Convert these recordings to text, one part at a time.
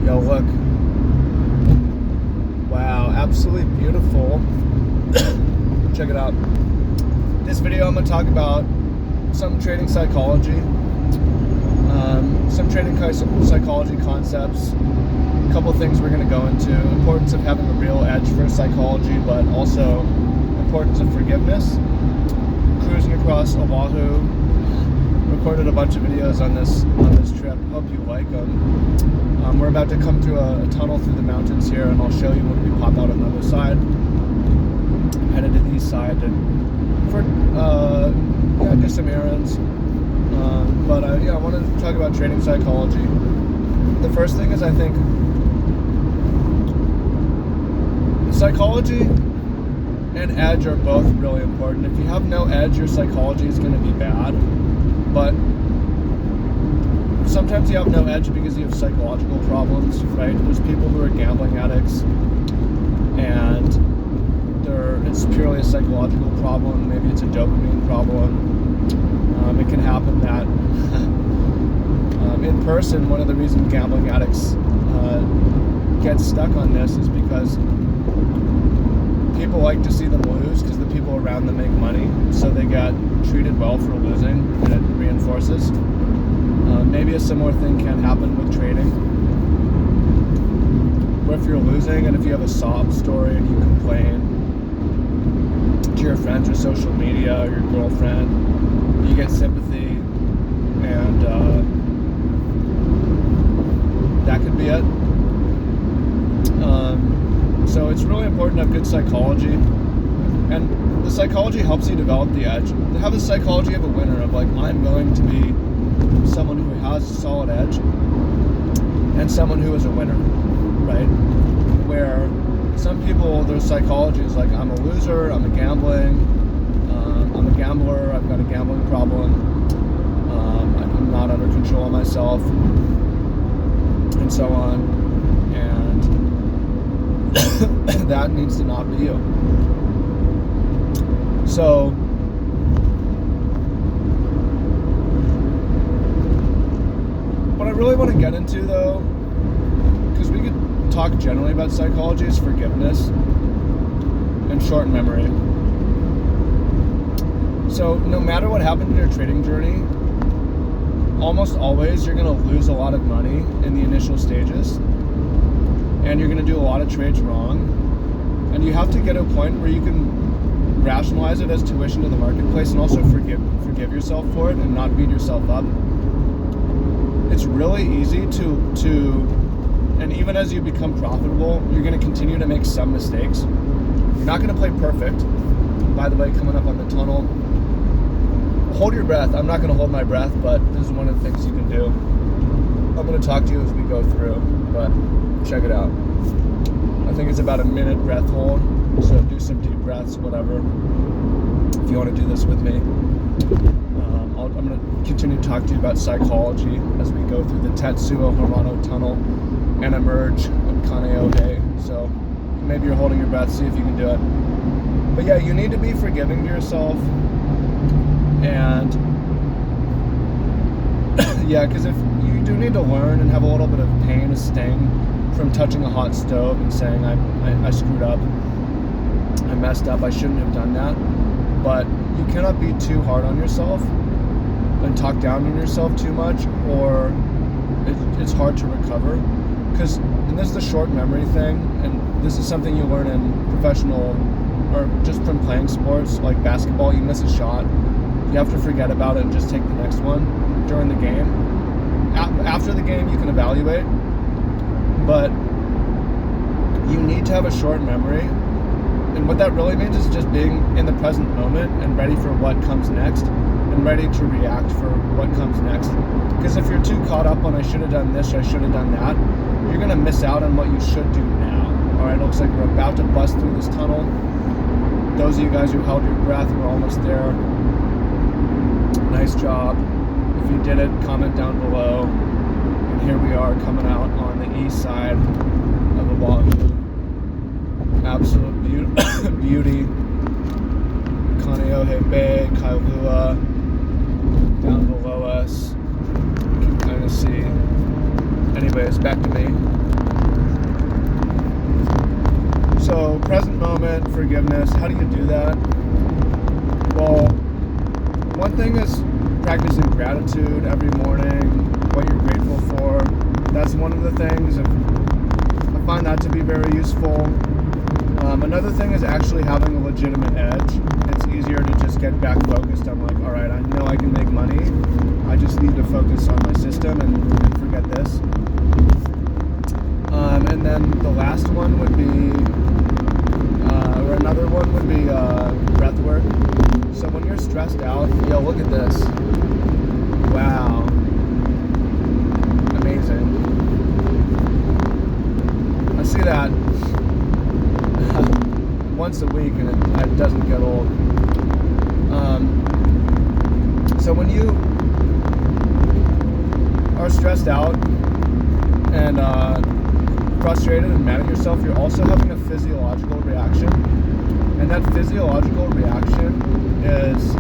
Yo, look. Wow, absolutely beautiful. Check it out. This video I'm going to talk about some trading psychology, some trading psychology concepts, a couple of things we're going to go into, importance of having a real edge for psychology, but also importance of forgiveness. Cruising across Oahu, recorded a bunch of videos on this trip. Hope you like them. We're about to come through a tunnel through the mountains here, and I'll show you when we pop out on the other side. Headed to the east side for do some errands. I wanted to talk about trading psychology. The first thing is, I think psychology and edge are both really important. If you have no edge, your psychology is going to be bad. But sometimes you have no edge because you have psychological problems, right? There's people who are gambling addicts, and it's purely a psychological problem. Maybe it's a dopamine problem. It can happen that in person, one of the reasons gambling addicts get stuck on this is because people like to see them lose because the people around them make money, so they get treated well for losing, and it reinforces. Maybe a similar thing can happen with trading, where if you're losing and if you have a sob story and you complain to your friends or social media or your girlfriend, you get sympathy, and that could be it. So it's really important to have good psychology, and the psychology helps you develop the edge. Have the psychology of a winner, of like, I'm going to be someone who has a solid edge and someone who is a winner, right? Where some people, their psychology is like, I'm a loser, I'm a gambler, I've got a gambling problem, I'm not under control of myself, and so on, and that needs to not be you. So what I really want to get into, though, because we could talk generally about psychology, is forgiveness and short memory. So no matter what happened in your trading journey, almost always you're going to lose a lot of money in the initial stages, and you're going to do a lot of trades wrong, and you have to get to a point where you can rationalize it as tuition to the marketplace and also forgive yourself for it and not beat yourself up. It's really easy and even as you become profitable, you're going to continue to make some mistakes. You're not going to play perfect. By the way, coming up on the tunnel, hold your breath. I'm not going to hold my breath, but this is one of the things you can do. I'm going to talk to you as we go through, but check it out. I think it's about a minute breath hold, so do some deep breaths, whatever, if you want to do this with me. I'm going to continue to talk to you about psychology as we go through the Tetsuo Hirano Tunnel and emerge in Kaneohe. So maybe you're holding your breath, see if you can do it. But yeah, you need to be forgiving to yourself. And yeah, because if you do need to learn and have a little bit of pain, a sting from touching a hot stove and saying, I screwed up, I messed up, I shouldn't have done that. But you cannot be too hard on yourself and talk down on yourself too much, or it's hard to recover. And this is the short memory thing, and this is something you learn in professional, or just from playing sports like basketball. You miss a shot, you have to forget about it and just take the next one during the game. After the game, you can evaluate, but you need to have a short memory. And what that really means is just being in the present moment and ready for what comes next, and ready to react for what comes next. Because if you're too caught up on, I should have done this, or I should have done that, you're going to miss out on what you should do now. Alright, looks like we're about to bust through this tunnel. Those of you guys who held your breath, we're almost there. Nice job. If you did it, comment down below. And here we are coming out on the east side of Oahu. Absolute beauty. Kaneohe Bay, Kailua, down below us. You can kind of see. Anyways, back to me. So present moment, forgiveness, how do you do that? Well, one thing is practicing gratitude every morning, what you're grateful for. That's one of the things. I find that to be very useful. Another thing is actually having a legitimate edge. It's easier to just get back focused on like, all right, I know I can make money. I just need to focus on my system and forget this. And then the last one would be, or another one would be breath work. So when you're stressed out, yo, look at this. Wow. Amazing. I see that once a week and it doesn't get old. So when you are stressed out and frustrated and mad at yourself, you're also having a physiological reaction. And that physiological reaction is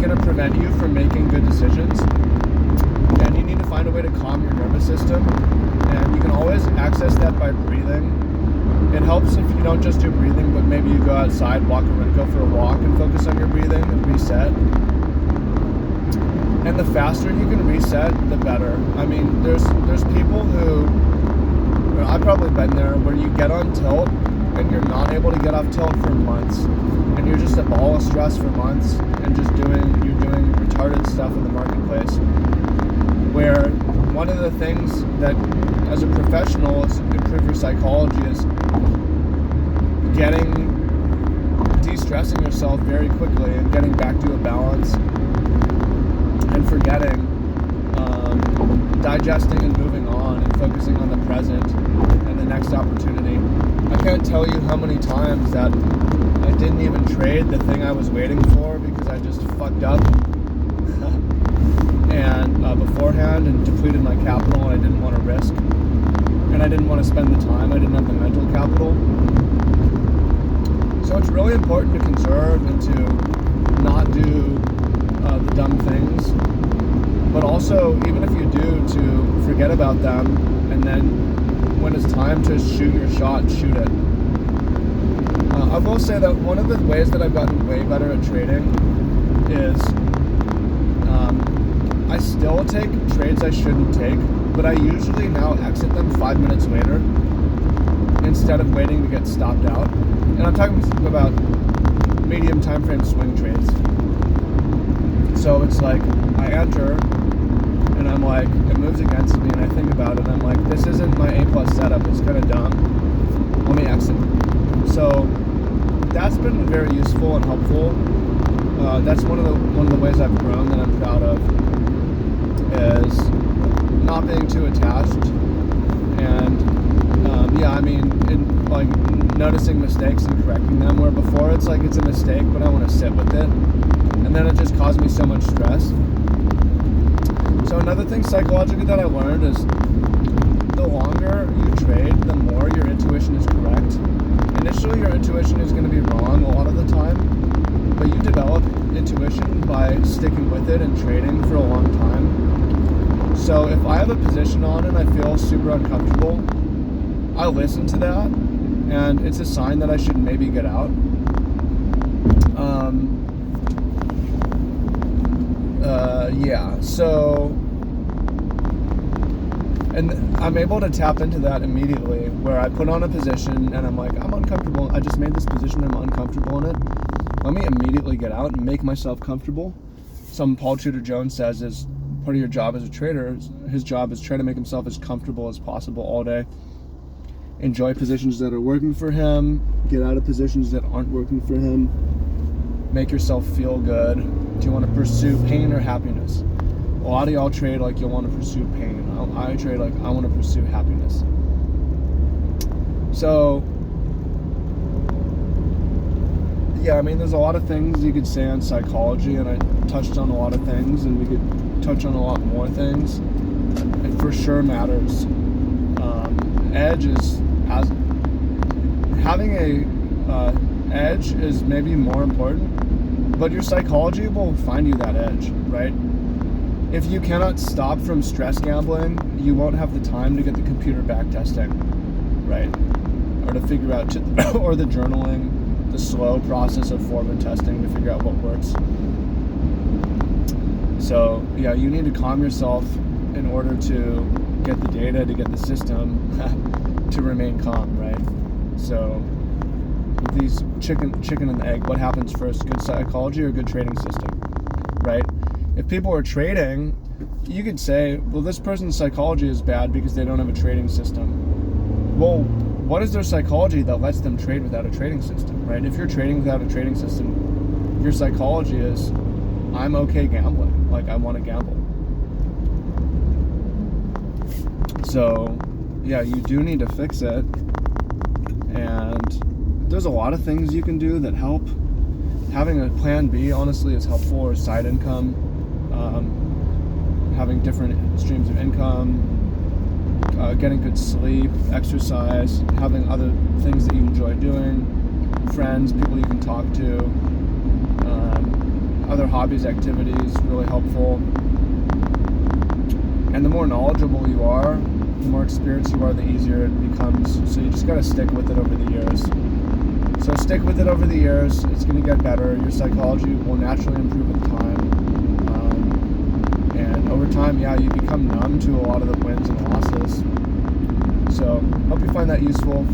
going to prevent you from making good decisions. And you need to find a way to calm your nervous system. And you can always access that by breathing. It helps if you don't just do breathing, but maybe you go outside, go for a walk and focus on your breathing and reset. And the faster you can reset, the better. I mean, there's people who, I've probably been there, where you get on tilt and you're not able to get off tilt for months. And you're just a ball of stress for months and you're doing retarded stuff in the marketplace. Where one of the things that, as a professional, is improve your psychology is de-stressing yourself very quickly and getting back to a balance and forgetting, digesting and moving on and focusing on the present and the next opportunity. I can't tell you how many times that I didn't even trade the thing I was waiting for because I just fucked up and beforehand and depleted my capital and I didn't want to risk. And I didn't want to spend the time. I didn't have the mental capital. So it's really important to conserve and to not do the dumb things. But also, even if you do, to forget about them. And then when it's time to shoot your shot, shoot it. I will say that one of the ways that I've gotten way better at trading is I still take trades I shouldn't take, but I usually now exit them 5 minutes later instead of waiting to get stopped out. And I'm talking about medium time frame swing trades. So it's like I enter and I'm like, it moves against me and I think about it and I'm like, this isn't my A+ setup, it's kind of dumb. Let me exit. So that's been very useful and helpful. That's one of the ways I've grown that I'm proud of, is not being too attached, and like noticing mistakes and correcting them, where before it's like it's a mistake but I want to sit with it, and then it just caused me so much stress. So another thing psychologically that I learned is the longer you trade, the more your intuition is correct. Initially your intuition is going to be wrong a lot of the time, but you develop intuition by sticking with it and trading for a long time. So if I have a position on and I feel super uncomfortable, I listen to that, and it's a sign that I should maybe get out. So, and I'm able to tap into that immediately, where I put on a position and I'm like, I'm uncomfortable. I just made this position, I'm uncomfortable in it. Let me immediately get out and make myself comfortable. Some Paul Tudor Jones says is part of your job as a trader, his job is try to make himself as comfortable as possible all day. Enjoy positions that are working for him, get out of positions that aren't working for him, make yourself feel good. Do you want to pursue pain or happiness? A lot of y'all trade like you'll want to pursue pain. I trade like I want to pursue happiness. So, yeah, I mean, there's a lot of things you could say on psychology, and I touched on a lot of things, and we could touch on a lot more things. It for sure matters. Edge is, as having a edge is maybe more important, but your psychology will find you that edge, right? If you cannot stop from stress gambling, you won't have the time to get the computer back testing, right? Or to figure out, or the journaling, the slow process of form and testing to figure out what works. So yeah, you need to calm yourself in order to get the data, to get the system to remain calm, right? So these chicken and the egg, what happens first, good psychology or good trading system, right? If people are trading, you could say, well, this person's psychology is bad because they don't have a trading system. Well, what is their psychology that lets them trade without a trading system, right? If you're trading without a trading system, your psychology is, I'm okay gambling, like I want to gamble. So yeah, you do need to fix it, and there's a lot of things you can do that help. Having a plan B, honestly, is helpful, or side income, having different streams of income, getting good sleep, exercise, having other things that you enjoy doing, friends, people you can talk to, other hobbies, activities, really helpful. And the more knowledgeable you are, the more experienced you are, the easier it becomes. So you just gotta stick with it over the years. So stick with it over the years. It's gonna get better. Your psychology will naturally improve with time. And over time, yeah, you become numb to a lot of the wins and losses. So hope you find that useful.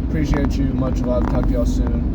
Appreciate you. Much love. Talk to y'all soon.